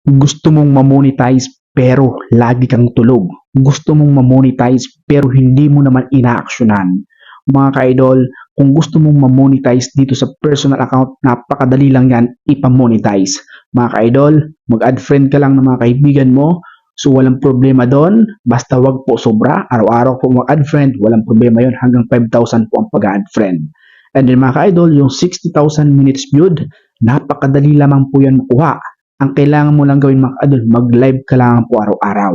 Gusto mong ma-monetize pero lagi kang tulog. Gusto mong ma-monetize pero hindi mo naman inaaksyonan. Mga ka-idol, kung gusto mong ma-monetize dito sa personal account, napakadali lang yan ipa-monetize. Mga ka-idol, mag-add friend ka lang ng mga kaibigan mo, so walang problema doon. Basta wag po sobra, araw-araw po mag-add friend, walang problema yon, hanggang 5,000 po ang pag-add friend. And then mga ka-idol, yung 60,000 minutes viewed, napakadali lamang po yan makuha. Ang kailangan mo lang gawin mga ka-idol, mag-live ka lang po araw-araw.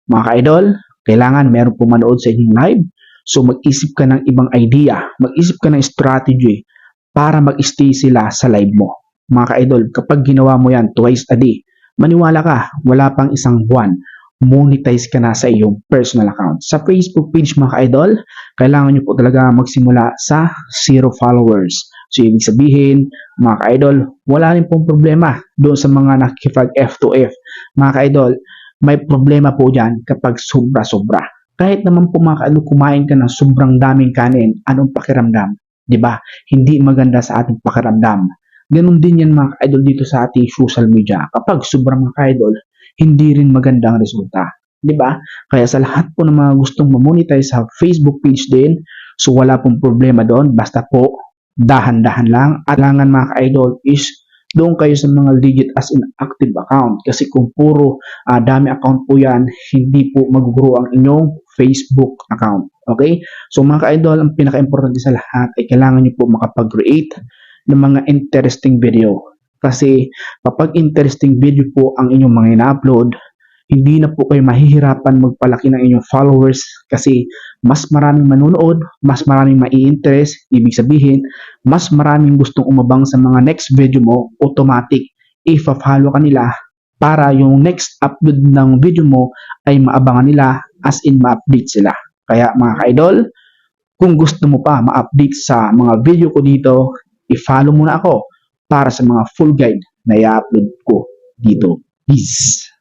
Mga ka-idol, kailangan meron po manood sa inyong live. So mag-isip ka ng ibang idea, mag-isip ka ng strategy para mag-stay sila sa live mo. Mga ka-idol, kapag ginawa mo yan twice a day, maniwala ka, wala pang isang buwan, monetize ka na sa iyong personal account. Sa Facebook page mga ka-idol, kailangan nyo po talaga magsimula sa 0 followers. So ibig sabihin, mga ka-idol, wala rin pong problema doon sa mga nakikipag F2F. Mga ka-idol, may problema po dyan kapag sobra-sobra. Kahit naman po mga ka-idol, kumain ka ng sobrang daming kanin, anong pakiramdam? 'Di ba? Hindi maganda sa ating pakiramdam. Ganon din yan mga ka-idol dito sa ating social media. Kapag sobrang mga ka-idol, hindi rin magandang resulta. 'Di ba? Kaya sa lahat po ng mga gustong ma-monetize sa Facebook page din, so wala pong problema doon. Basta po, dahan-dahan lang. At kailangan mga ka-idol is doon kayo sa mga legit as in active account. Kasi kung puro dami account po yan, hindi po mag-grow ang inyong Facebook account. Okay? So mga ka-idol, ang pinaka-importante sa lahat ay kailangan nyo po makapag-create ng mga interesting video. Kasi kapag interesting video po ang inyong mga ina-upload, hindi na po kayo mahihirapan magpalaki ng inyong followers kasi mas maraming manonood, mas maraming mai-interest, ibig sabihin, mas maraming gustong umabang sa mga next video mo, automatic, i-follow ka nila para yung next upload ng video mo ay maabangan nila as in ma-update sila. Kaya mga ka-idol, kung gusto mo pa ma-update sa mga video ko dito, i-follow mo na ako para sa mga full guide na i-upload ko dito. Peace!